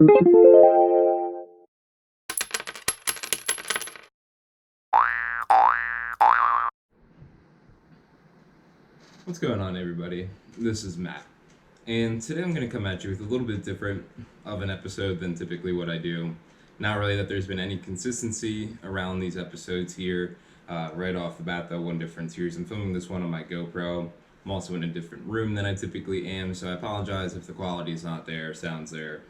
What's going on, everybody? This is Matt, and today I'm going to come at you with a little bit different of an episode than typically what I do. Not really that there's been any consistency around these episodes here. Right off the bat, though, one difference here is I'm filming this one on my GoPro. I'm also in a different room than I typically am, so I apologize if the quality is not there, sounds there.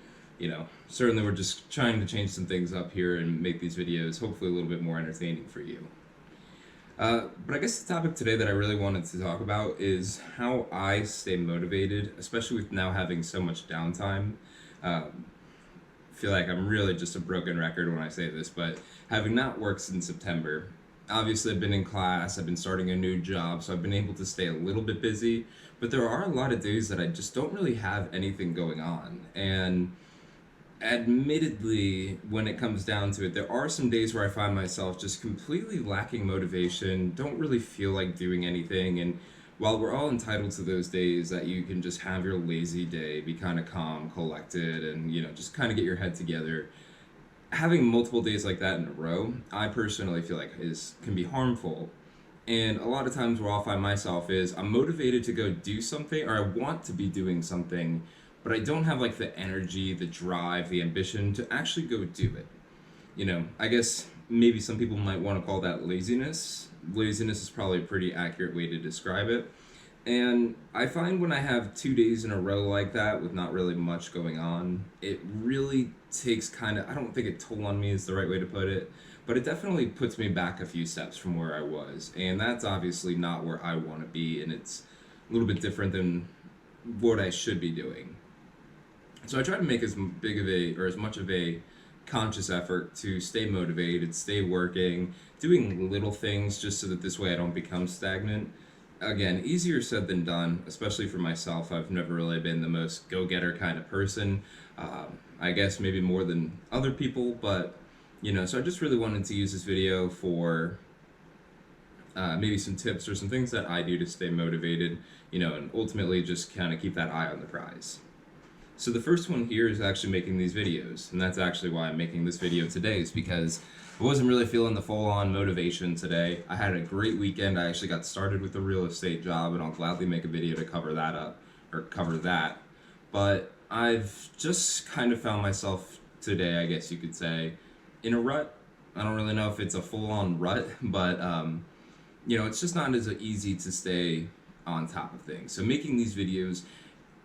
Certainly we're just trying to change some things up here and make these videos hopefully a little bit more entertaining for you. But I guess the topic today that I really wanted to talk about is how I stay motivated, especially with now having so much downtime. I feel like I'm really just a broken record when I say this, but having not worked since September, obviously I've been in class, I've been starting a new job, so I've been able to stay a little bit busy, but there are a lot of days that I just don't really have anything going on. And admittedly, when it comes down to it, there are some days where I find myself just completely lacking motivation, don't really feel like doing anything. And while we're all entitled to those days that you can just have your lazy day, be kind of calm, collected, and just kind of get your head together, having multiple days like that in a row, I personally feel like is can be harmful. And a lot of times where I'll find myself is I'm motivated to go do something, or I want to be doing something, but I don't have like the energy, the drive, the ambition to actually go do it. I guess maybe some people might want to call that laziness. Laziness is probably a pretty accurate way to describe it. And I find when I have 2 days in a row like that with not really much going on, it really takes I don't think a toll on me is the right way to put it, but it definitely puts me back a few steps from where I was. And that's obviously not where I want to be, and it's a little bit different than what I should be doing. So I try to make as big of a, or as much of a conscious effort to stay motivated, stay working, doing little things just so that this way I don't become stagnant. Again, easier said than done, especially for myself. I've never really been the most go-getter kind of person. I guess maybe more than other people, but so I just really wanted to use this video for maybe some tips or some things that I do to stay motivated, and ultimately just kind of keep that eye on the prize. So the first one here is actually making these videos, and that's actually why I'm making this video today, is because I wasn't really feeling the full-on motivation today. I had a great weekend. I actually got started with a real estate job, and I'll gladly make a video to cover that up, or cover that. But I've just kind of found myself today, I guess you could say, in a rut. I don't really know if it's a full-on rut, but it's just not as easy to stay on top of things. So making these videos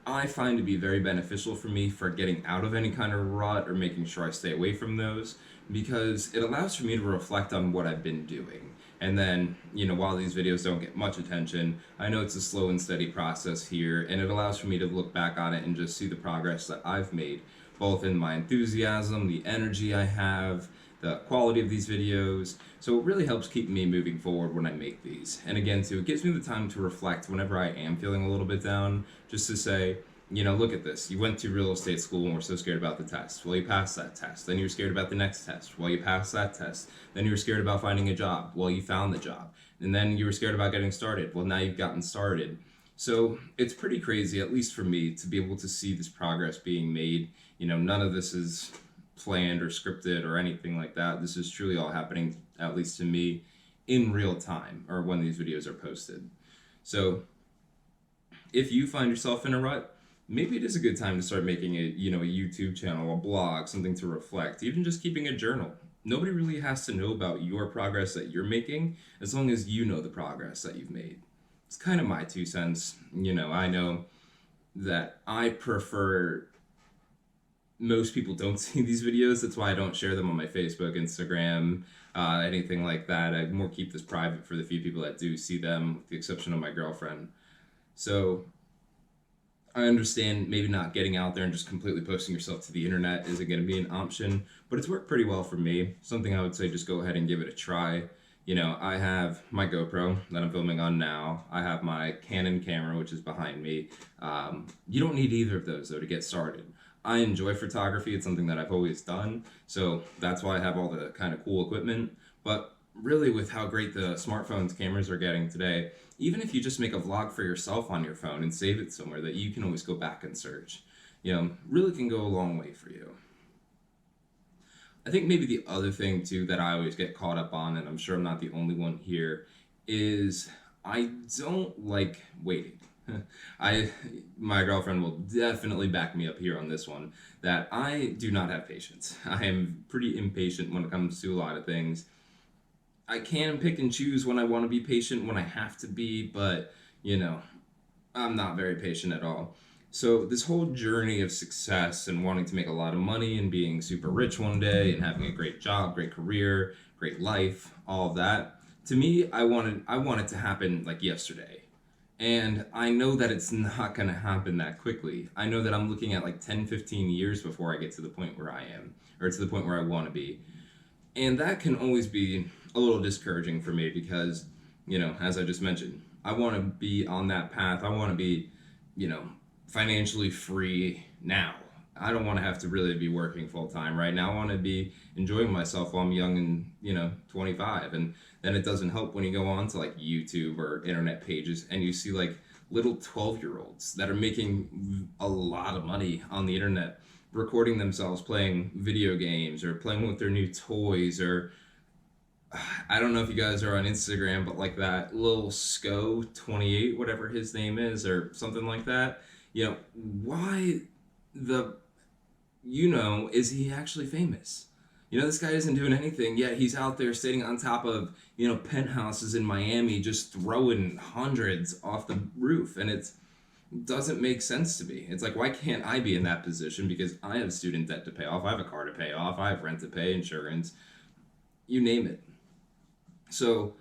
I find to be very beneficial for me for getting out of any kind of rut or making sure I stay away from those, because it allows for me to reflect on what I've been doing. And then, while these videos don't get much attention, I know it's a slow and steady process here, and it allows for me to look back on it and just see the progress that I've made, both in my enthusiasm, the energy I have, the quality of these videos. So it really helps keep me moving forward when I make these. And again, too, it gives me the time to reflect whenever I am feeling a little bit down, just to say, look at this. You went to real estate school and were so scared about the test. Well, you passed that test. Then you were scared about the next test. Well, you passed that test. Then you were scared about finding a job. Well, you found the job. And then you were scared about getting started. Well, now you've gotten started. So it's pretty crazy, at least for me, to be able to see this progress being made. None of this is planned or scripted or anything like that. This is truly all happening, at least to me, in real time, or when these videos are posted. So if you find yourself in a rut, maybe it is a good time to start making a YouTube channel, a blog, something to reflect, even just keeping a journal. Nobody really has to know about your progress that you're making, as long as you know the progress that you've made. It's kind of my 2 cents. I know that I prefer most people don't see these videos. That's why I don't share them on my Facebook, Instagram, anything like that. I more keep this private for the few people that do see them, with the exception of my girlfriend. So I understand maybe not getting out there and just completely posting yourself to the internet isn't going to be an option, but it's worked pretty well for me. Something I would say, just go ahead and give it a try. I have my GoPro that I'm filming on now. I have my Canon camera, which is behind me. You don't need either of those, though, to get started. I enjoy photography. It's something that I've always done, so that's why I have all the kind of cool equipment. But really, with how great the smartphones cameras are getting today, even if you just make a vlog for yourself on your phone and save it somewhere that you can always go back and search, really can go a long way for you. I think maybe the other thing too that I always get caught up on, and I'm sure I'm not the only one here, is I don't like waiting. I My girlfriend will definitely back me up here on this one, that I do not have patience. I am pretty impatient when it comes to a lot of things. I can pick and choose when I want to be patient, when I have to be, but you know, I'm not very patient at all. So this whole journey of success and wanting to make a lot of money and being super rich one day and having a great job, great career, great life, all of that, to me, I want it to happen like yesterday. And I know that it's not going to happen that quickly. I know that I'm looking at like 10, 15 years before I get to the point where I am, or to the point where I want to be. And that can always be a little discouraging for me because, as I just mentioned, I want to be on that path. I want to be, you know, financially free now. I don't want to have to really be working full time right now. I want to be enjoying myself while I'm young and, 25. And then it doesn't help when you go on to like YouTube or internet pages and you see like little 12-year-olds that are making a lot of money on the internet, recording themselves playing video games or playing with their new toys, or I don't know if you guys are on Instagram, but like that little Sco 28, whatever his name is, or something like that. Why the is he actually famous? This guy isn't doing anything, yet he's out there sitting on top of, penthouses in Miami just throwing hundreds off the roof. And it doesn't make sense to me. It's like, why can't I be in that position? Because I have student debt to pay off, I have a car to pay off, I have rent to pay, insurance, you name it. So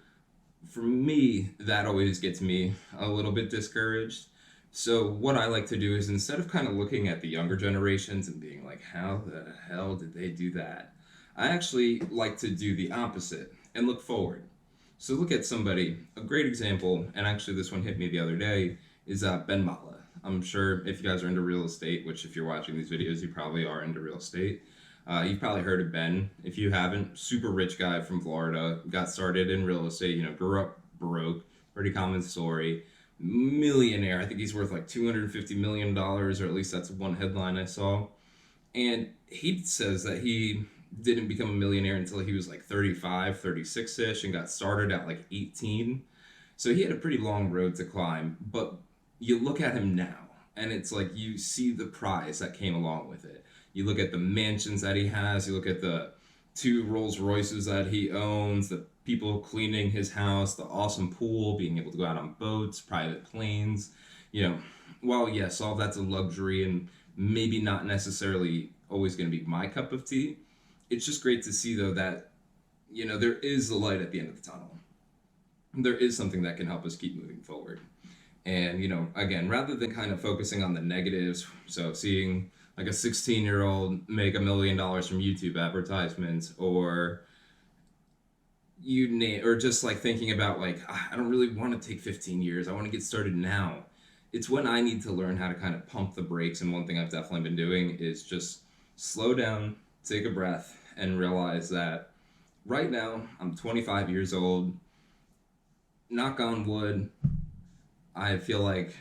for me, that always gets me a little bit discouraged. So what I like to do is, instead of kind of looking at the younger generations and being like, how the hell did they do that? I actually like to do the opposite and look forward. So look at somebody, a great example, and actually this one hit me the other day, is Ben Mala. I'm sure if you guys are into real estate, which if you're watching these videos, you probably are into real estate. You've probably heard of Ben. If you haven't, super rich guy from Florida, got started in real estate, grew up broke, pretty common story. Millionaire. I think he's worth like $250 million, or at least that's one headline I saw. And he says that he didn't become a millionaire until he was like 35, 36-ish, and got started at like 18. So he had a pretty long road to climb, but you look at him now, and it's like you see the prize that came along with it. You look at the mansions that he has, you look at the 2 Rolls Royces that he owns, the people cleaning his house, the awesome pool, being able to go out on boats, private planes. While yes, all that's a luxury and maybe not necessarily always going to be my cup of tea, it's just great to see though that, there is a light at the end of the tunnel. There is something that can help us keep moving forward. And, again, rather than kind of focusing on the negatives, so seeing like a 16-year-old make $1 million from YouTube advertisements, or or just like thinking about like, I don't really want to take 15 years. I want to get started now. It's when I need to learn how to kind of pump the brakes. And one thing I've definitely been doing is just slow down, take a breath, and realize that right now I'm 25 years old. Knock on wood, I feel like,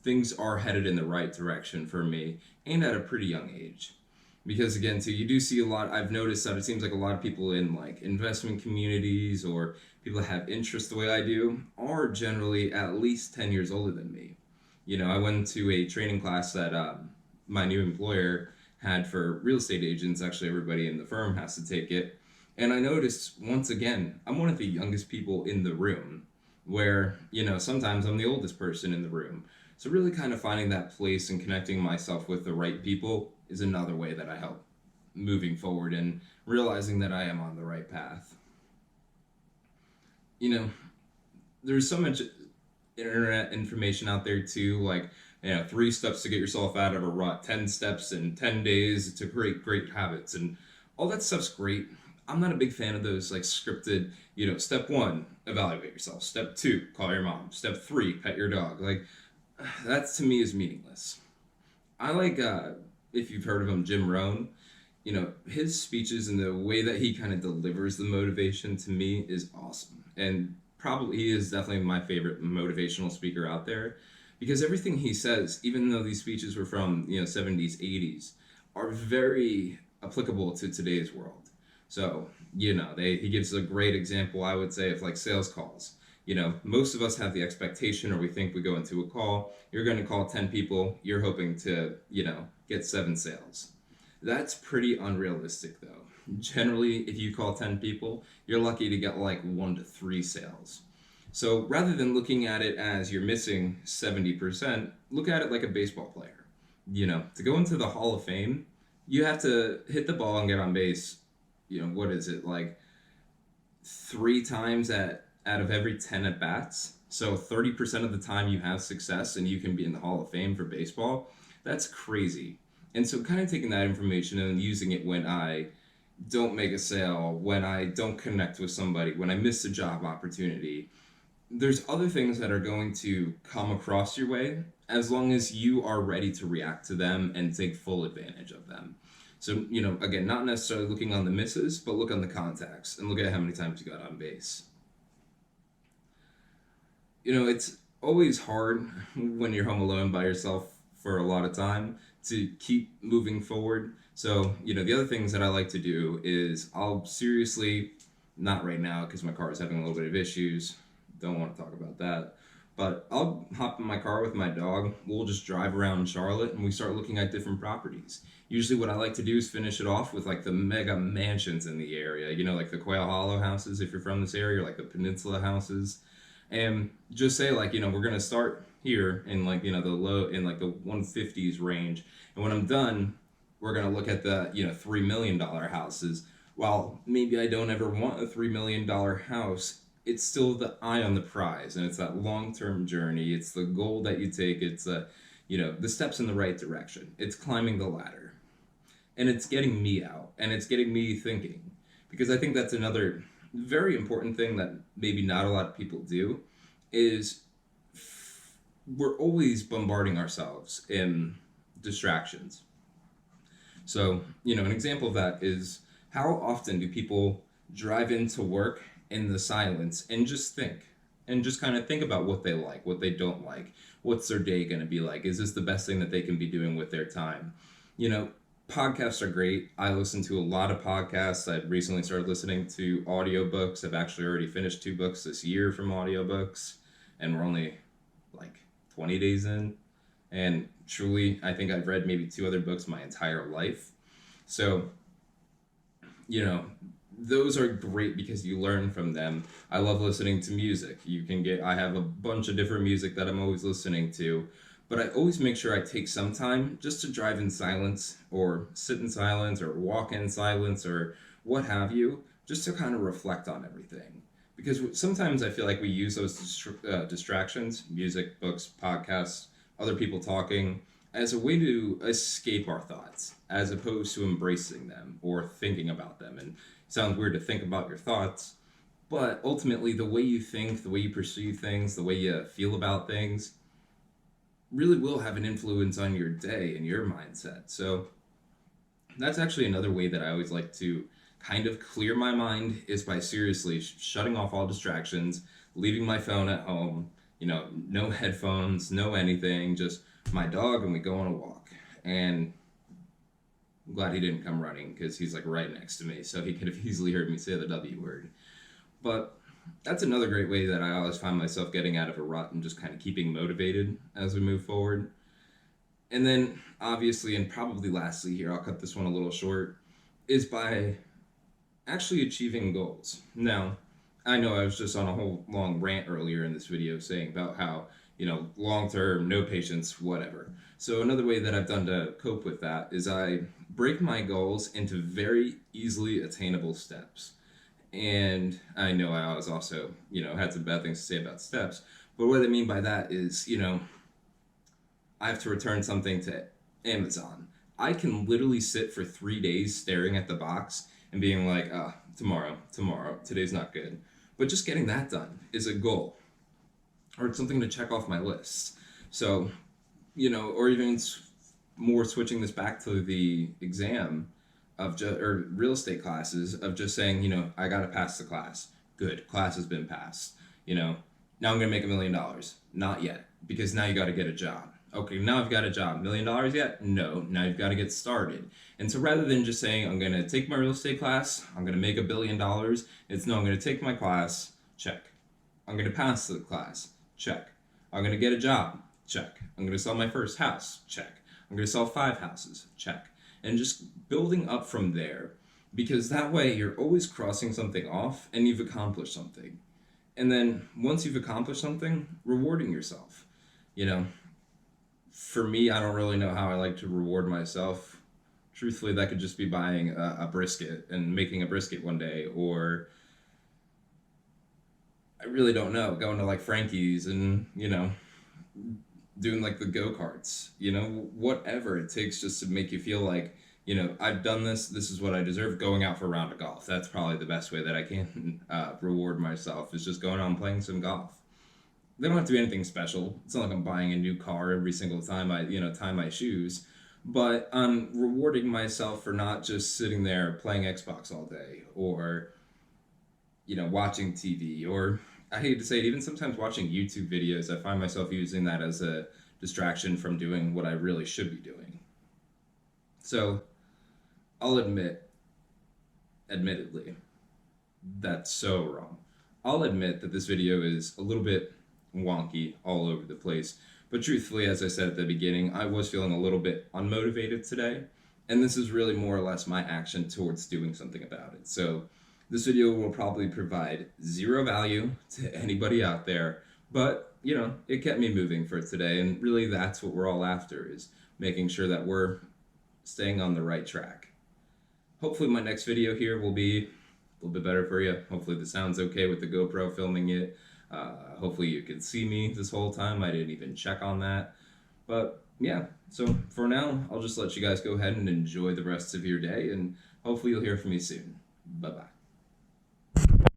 things are headed in the right direction for me, and at a pretty young age. Because again, too, you do see a lot, I've noticed that it seems like a lot of people in like investment communities or people that have interests the way I do are generally at least 10 years older than me. I went to a training class that my new employer had for real estate agents. Actually, everybody in the firm has to take it. And I noticed, once again, I'm one of the youngest people in the room, where, sometimes I'm the oldest person in the room. So really kind of finding that place and connecting myself with the right people is another way that I help moving forward and realizing that I am on the right path. There's so much internet information out there too, like, 3 steps to get yourself out of a rut, 10 steps in 10 days to create great habits, and all that stuff's great. I'm not a big fan of those like scripted, step 1, evaluate yourself. Step 2, call your mom. Step 3, pet your dog. Like, that to me is meaningless. I like, if you've heard of him, Jim Rohn, his speeches and the way that he kind of delivers the motivation to me is awesome. And probably he is definitely my favorite motivational speaker out there, because everything he says, even though these speeches were from, 70s, 80s, are very applicable to today's world. So, he gives a great example, I would say, of like sales calls. Most of us have the expectation, or we think we go into a call, you're going to call 10 people, you're hoping to, get 7 sales. That's pretty unrealistic, though. Generally, if you call 10 people, you're lucky to get like 1 to 3 sales. So rather than looking at it as you're missing 70%, look at it like a baseball player. To go into the Hall of Fame, you have to hit the ball and get on base, what is it, like 3 times out of every 10 at bats. So 30% of the time you have success and you can be in the Hall of Fame for baseball. That's crazy. And so kind of taking that information and using it when I don't make a sale, when I don't connect with somebody, when I miss a job opportunity, there's other things that are going to come across your way as long as you are ready to react to them and take full advantage of them. So, again, not necessarily looking on the misses, but look on the contacts and look at how many times you got on base. It's always hard when you're home alone by yourself for a lot of time to keep moving forward. So, the other things that I like to do is I'll seriously, not right now because my car is having a little bit of issues, don't want to talk about that, but I'll hop in my car with my dog, we'll just drive around Charlotte and we start looking at different properties. Usually what I like to do is finish it off with like the mega mansions in the area, like the Quail Hollow houses if you're from this area, or like the Peninsula houses, and just say like, we're going to start here in like, the low, in like the 150s range, and when I'm done, we're going to look at the, $3 million houses. While maybe I don't ever want a $3 million house, it's still the eye on the prize, and it's that long-term journey. It's the goal that you take. It's the steps in the right direction. It's climbing the ladder, and it's getting me out, and it's getting me thinking, because I think that's another very important thing that maybe not a lot of people do, is we're always bombarding ourselves in distractions. So, an example of that is, how often do people drive into work in the silence and just think, and just kind of think about what they like, what they don't like, what's their day going to be like, is this the best thing that they can be doing with their time? Podcasts are great. I listen to a lot of podcasts. I've recently started listening to audiobooks. I've actually already finished 2 books this year from audiobooks, and we're only like 20 days in, and truly I think I've read maybe 2 other books my entire life. So those are great because you learn from them. I love listening to music. I have a bunch of different music that I'm always listening to, but I always make sure I take some time just to drive in silence, or sit in silence, or walk in silence, or what have you, just to kind of reflect on everything. Because sometimes I feel like we use those distractions, music, books, podcasts, other people talking, as a way to escape our thoughts, as opposed to embracing them or thinking about them. And it sounds weird to think about your thoughts, but ultimately the way you think, the way you perceive things, the way you feel about things really will have an influence on your day and your mindset. So that's actually another way that I always like to kind of clear my mind, is by seriously shutting off all distractions, leaving my phone at home, no headphones, no anything, just my dog, and we go on a walk. And I'm glad he didn't come running, because he's like right next to me, so he could have easily heard me say the W word. But that's another great way that I always find myself getting out of a rut and just kind of keeping motivated as we move forward. And then obviously, and probably lastly here, I'll cut this one a little short, is by actually achieving goals. Now, I know I was just on a whole long rant earlier in this video saying about how, long term, no patience, whatever. So another way that I've done to cope with that is I break my goals into very easily attainable steps. And I know I was also, had some bad things to say about steps, but what I mean by that is, I have to return something to Amazon. I can literally sit for 3 days staring at the box and being like, tomorrow, today's not good. But just getting that done is a goal, or it's something to check off my list. So, or even more switching this back to the exam of or real estate classes, of just saying, I got to pass the class. Good, class has been passed. Now I'm going to make $1 million. Not yet, because now you got to get a job. Okay, now I've got a job. $1 million yet? No. Now you've got to get started. And so rather than just saying, I'm going to take my real estate class, I'm going to make $1 billion, it's no, I'm going to take my class, check. I'm going to pass the class, check. I'm going to get a job, check. I'm going to sell my first house, check. I'm going to sell 5 houses, check. And just building up from there, because that way you're always crossing something off and you've accomplished something. And then once you've accomplished something, rewarding yourself. You know, for me, I don't really know how I like to reward myself. Truthfully, that could just be buying a brisket and making a brisket one day, or I really don't know, going to like Frankie's and, doing like the go-karts, whatever it takes just to make you feel like, I've done this, this is what I deserve. Going out for a round of golf. That's probably the best way that I can reward myself, is just going out and playing some golf. They don't have to be anything special. It's not like I'm buying a new car every single time I, tie my shoes. But I'm rewarding myself for not just sitting there playing Xbox all day, or, watching TV, or I hate to say it, even sometimes watching YouTube videos. I find myself using that as a distraction from doing what I really should be doing. So I'll admittedly, that's so wrong. I'll admit that this video is a little bit wonky, all over the place. But truthfully, as I said at the beginning, I was feeling a little bit unmotivated today. And this is really more or less my action towards doing something about it. So this video will probably provide zero value to anybody out there. But, it kept me moving for today. And really that's what we're all after, is making sure that we're staying on the right track. Hopefully my next video here will be a little bit better for you. Hopefully the sound's okay with the GoPro filming it. Hopefully you can see me this whole time. I didn't even check on that. But yeah, so for now, I'll just let you guys go ahead and enjoy the rest of your day, and hopefully you'll hear from me soon. Bye-bye.